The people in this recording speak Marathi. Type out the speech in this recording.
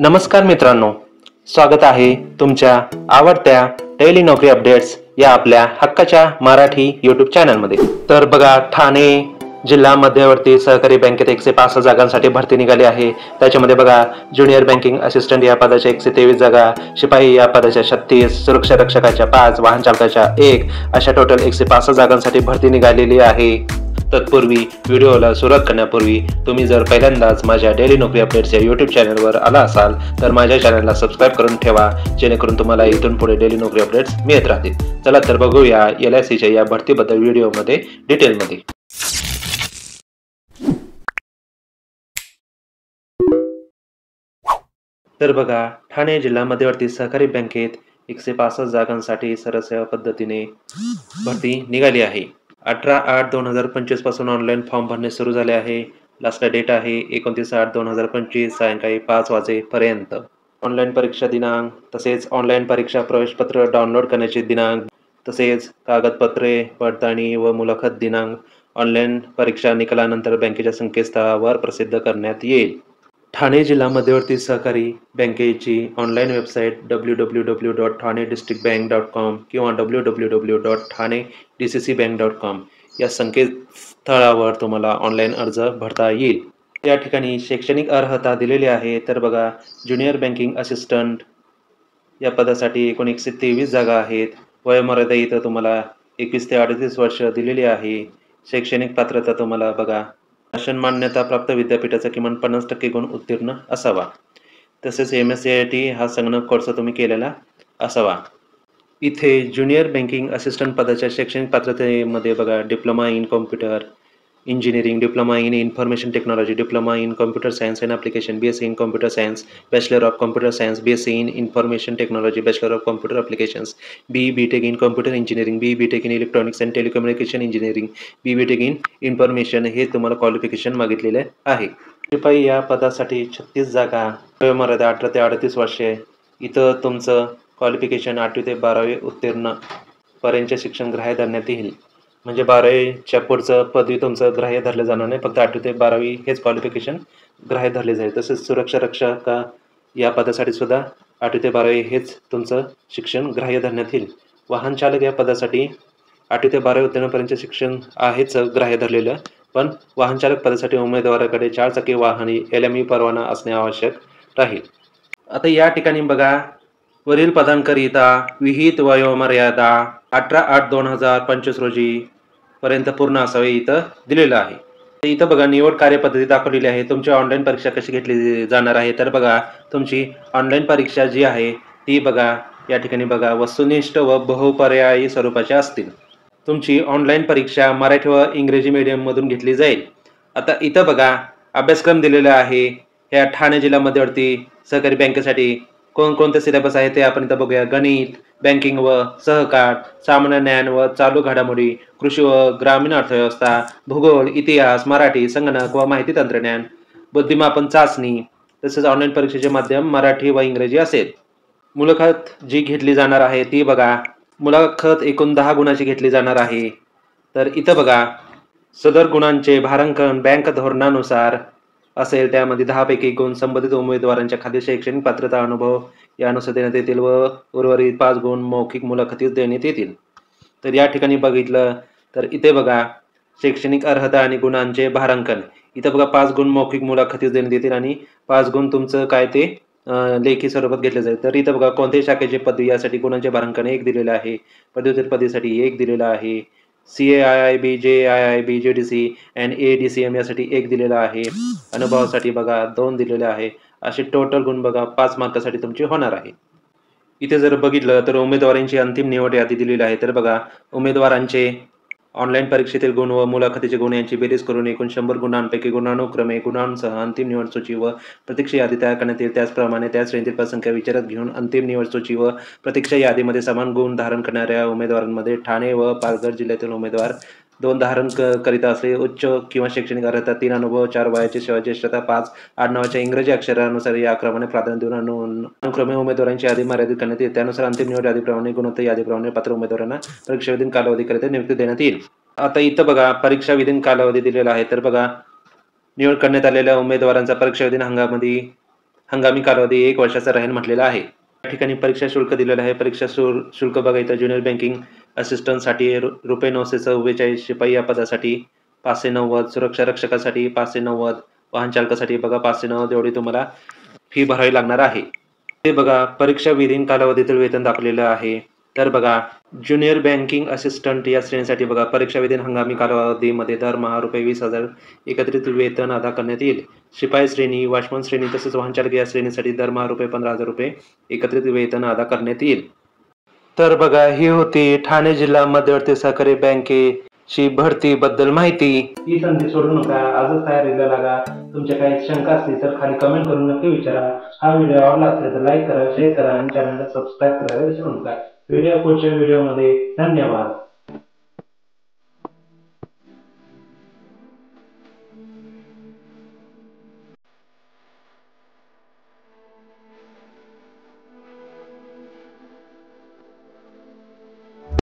नमस्कार मित्रांनो, स्वागत आहे तुमच्या आवडत्या डेली नोकरी अपडेट्स या आपल्या हक्काच्या मराठी यूट्यूब चॅनलमध्ये। तर बघा, ठाणे जिल्हा मध्यवर्ती सहकारी बँकेत 105 जागांसाठी भरती निघाली आहे। त्याच्यामध्ये बघा, ज्युनियर बँकिंग असिस्टंट या पदाच्या 123 जागा, शिपाई या पदाच्या 36, सुरक्षा रक्षकाच्या 5, वाहन चालकाच्या 1 अशा टोटल 105 जागांसाठी भरती निघालेली आहे। तत्पूर्वी व्हिडिओला सुरुवात करण्यापूर्वी तुम्ही जर पहिल्यांदाच माझ्या डेली नोकरी अपडेट्स या यूट्यूब चॅनलवर आला असाल तर माझ्या चॅनलला सबस्क्राईब करून ठेवा, जेणेकरून तुम्हाला इथून पुढे डेली नोकरी अपडेट्स मिळत राहतील। चला तर बघूया LICच्या या भरतीबद्दल व्हिडिओमध्ये डिटेलमध्ये। तर बघा, ठाणे जिल्हा मध्यवर्ती सहकारी बँकेत 165 जागांसाठी सरसेवा पद्धतीने भरती निघाली आहे। 18/8/2025 पासून ऑनलाईन फॉर्म भरणे सुरू झाले आहे। लास्ट डेट आहे 29/8/2025 सायंकाळी 5 वाजेपर्यंत। ऑनलाईन परीक्षा दिनांक तसेच ऑनलाईन परीक्षा प्रवेशपत्र डाउनलोड करण्याचे दिनांक तसेच कागदपत्रे पडताळणी व मुलाखत दिनांक ऑनलाईन परीक्षा निकालानंतर बँकेच्या संकेतस्थळावर प्रसिद्ध करण्यात येईल। ठाणे जिल्हा मध्यवर्ती सहकारी बँकेची ऑनलाईन वेबसाईट www.thanedistrictbank.com किंवा www.thanedccbank.com या संकेतस्थळावर तुम्हाला ऑनलाईन अर्ज भरता येईल। या ठिकाणी शैक्षणिक अर्हता दिलेली आहे। तर बघा, ज्युनियर बँकिंग असिस्टंट या पदासाठी एकूण 123 जागा आहेत। वयोमर्यादा इथं तुम्हाला 21 ते 38 वर्ष दिलेली आहे। शैक्षणिक पात्रता तुम्हाला बघा, शासन मान्यता प्राप्त विद्यापीठाचा किमान 50% गुण उत्तीर्ण असावा, तसेच MSCIT हा संगणक कोर्स तुम्ही केलेला असावा। इथे ज्युनियर बँकिंग असिस्टंट पदाच्या शैक्षणिक पात्रतेमध्ये बघा, diploma in computer engineering, diploma in information technology, diploma in computer science and application, BSc in computer science, bachelor of computer science, BSc in information technology, bachelor of computer applications, BTech in computer engineering, BTech in electronics and telecommunication engineering, BTech in information हे तुम्हाला क्वालिफिकेशन मागितलेले आहे। शिपाई या पदासाठी 36 जागा, वयोमर्यादा 18 ते 38 वर्षे। इथं तुमचं क्वालिफिकेशन 8वी ते 12वी उत्तीर्ण पर्यंतचे शिक्षण ग्राह्य धरण्यात येईल। म्हणजे 12वीच्या पुढचं पदवी तुमचं ग्राह्य धरलं जाणार नाही, फक्त 8वी ते 12वी हेच क्वालिफिकेशन ग्राह्य धरले जाईल। तसेच सुरक्षा रक्षका या पदासाठी सुद्धा 8वी ते 12वी हेच तुमचं शिक्षण ग्राह्य धरण्यात येईल। वाहन चालक या पदासाठी 8वी ते 12वी उत्तीर्णपर्यंतचे शिक्षण आहेच ग्राह्य धरलेलं, पण वाहन चालक पदासाठी उमेदवाराकडे 4 चाकी वाहन LME परवाना असणे आवश्यक राहील। आता या ठिकाणी बघा, वरील पदांकरिता विहित वयोमर्यादा 18/8/2025 रोजी पर्यंत पूर्ण असावे इथं दिलेलं आहे। इथं बघा, निवड कार्यपद्धती दाखवलेली आहे। तुमची ऑनलाईन परीक्षा कशी घेतली जाणार आहे, तर बघा, तुमची ऑनलाईन परीक्षा जी आहे ती बघा, या ठिकाणी बघा, वस्तुनिष्ठ व बहुपर्यायी स्वरूपाच्या असतील। तुमची ऑनलाईन परीक्षा मराठी व इंग्रजी मीडियममधून घेतली जाईल। आता इथं बघा, अभ्यासक्रम दिलेला आहे। ह्या ठाणे जिल्हा मध्यवर्ती सहकारी बँकेसाठी कोणकोणते सिलेबस आहे ते आपण इथं बघूया। गणित, बँकिंग व सहकार, सामान्य ज्ञान व चालू घडामोडी, कृषी व ग्रामीण अर्थव्यवस्था, भूगोल, इतिहास, मराठी, संगणक व माहिती तंत्रज्ञान, बुद्धिमापन चाचणी, तसेच ऑनलाईन परीक्षेचे माध्यम मराठी व इंग्रजी असेल। मुलाखत जी घेतली जाणार आहे ती बघा, मुलाखत एकूण 10 गुणाची घेतली जाणार आहे। तर इथं बघा, सदर गुणांचे भारांकन बँक धोरणानुसार असेल। त्यामध्ये 10 पैकी गुण संबंधित उमेदवारांच्या खाली शैक्षणिक पात्रता अनुभव यानुसार देण्यात येतील व उर्वरित 5 गुण मौखिक मुलाखतीस देण्यात येतील। तर या ठिकाणी बघितलं तर इथे बघा, शैक्षणिक अर्हता आणि गुणांचे भारांकन इथं बघा, 5 गुण मौखिक मुलाखतीस देण्यात येतील आणि 5 गुण तुमचं काय ते लेखी स्वरूपात घेतले जाईल। तर इथं बघा, कोणत्याही शाखेची पदवी यासाठी गुणांचे भारांकन 1 दिलेलं आहे। पदव्युत्तर पदवीसाठी 1 दिलेलं आहे। CAIIB, JIIB, JDC and ADCM यासाठी 1 दिलेला आहे। अनुभवासाठी बघा 2 दिलेले आहे। असे टोटल गुण बघा 5 मार्कासाठी तुमची होणार आहे। इथे जर बघितलं तर उमेदवारांची अंतिम निवड यादी दिलेली आहे। तर बघा, उमेदवारांचे ऑनलाईन परीक्षेतील गुण व मुलाखतीचे गुण यांची बेरीज करून एकूण 100 गुणांपैकी गुणानुक्रमे गुणांसह अंतिम निवड सूची व प्रतीक्षा यादी तयार करण्यात येईल। त्याचप्रमाणे त्या श्रेणीतील पदसंख्या विचारात घेऊन अंतिम निवड सूची व प्रतीक्षा यादीमध्ये समान गुण धारण करणाऱ्या उमेदवारांमध्ये ठाणे व पालघर जिल्ह्यातील उमेदवार 2 धारण करीत असले उच्च किंवा शैक्षणिक अर्हता 3 अनुभव 4 वयाची सेवा ज्येष्ठता 5 आडनावाच्या इंग्रजी अक्षरानुसार या क्रमाने प्राधान्य देऊन अनुक्रमे उमेदवारांची यादी मर्यादित करण्यात येईल। त्यानुसार अंतिम निवड यादीप्रमाणे गुणोत्तर यादीप्रमाणे पात्र उमेदवारांना परीक्षाविधीन कालावधीकरिता नियुक्ती देण्यात येईल। आता इथं बघा, परीक्षाविधीन कालावधी दिलेला आहे। तर बघा, निवड करण्यात आलेल्या उमेदवारांचा परीक्षाविधीन हंगामी कालावधी 1 वर्षाचा राहील म्हटलेलं आहे. या ठिकाणी परीक्षा शुल्क दिलेलं आहे. परीक्षा शुल्क बघा इथं ज्युनियर बँकिंग असिस्टंटसाठी ₹944 शिपाई या पदासाठी 590, सुरक्षा रक्षकासाठी 590, वाहन चालकासाठी बघा 590 एवढी तुम्हाला फी भरावी लागणार आहे. ते बघा परीक्षा विधीन कालावधीतील वेतन दाखवलेलं आहे. तर बघा ज्युनियर बँकिंग असिस्टंट या श्रेणीसाठी बघा परीक्षा विधीन हंगामी कालावधीमध्ये दरमहा ₹20,000 एकत्रित वेतन अदा करण्यात येईल. शिपाई श्रेणी, वॉचमन श्रेणी तसेच वाहन चालक या श्रेणीसाठी दरमहा ₹15,000 एकत्रित वेतन अदा करण्यात येईल. तर बघा ही होती ठाणे जिल्हा मध्यवर्ती सहकारी बँकेची भरतीबद्दल माहिती. ही संधी सोडू नका, आजच तयारीला लागा. तुमच्या काही शंका असतील तर खाली कमेंट करून नक्की विचारा. हा व्हिडिओ आवडला असेल तर लाईक करा, शेअर करा आणि चॅनलला सबस्क्राईब करायला विसरू नका. पुढच्या व्हिडिओमध्ये धन्यवाद.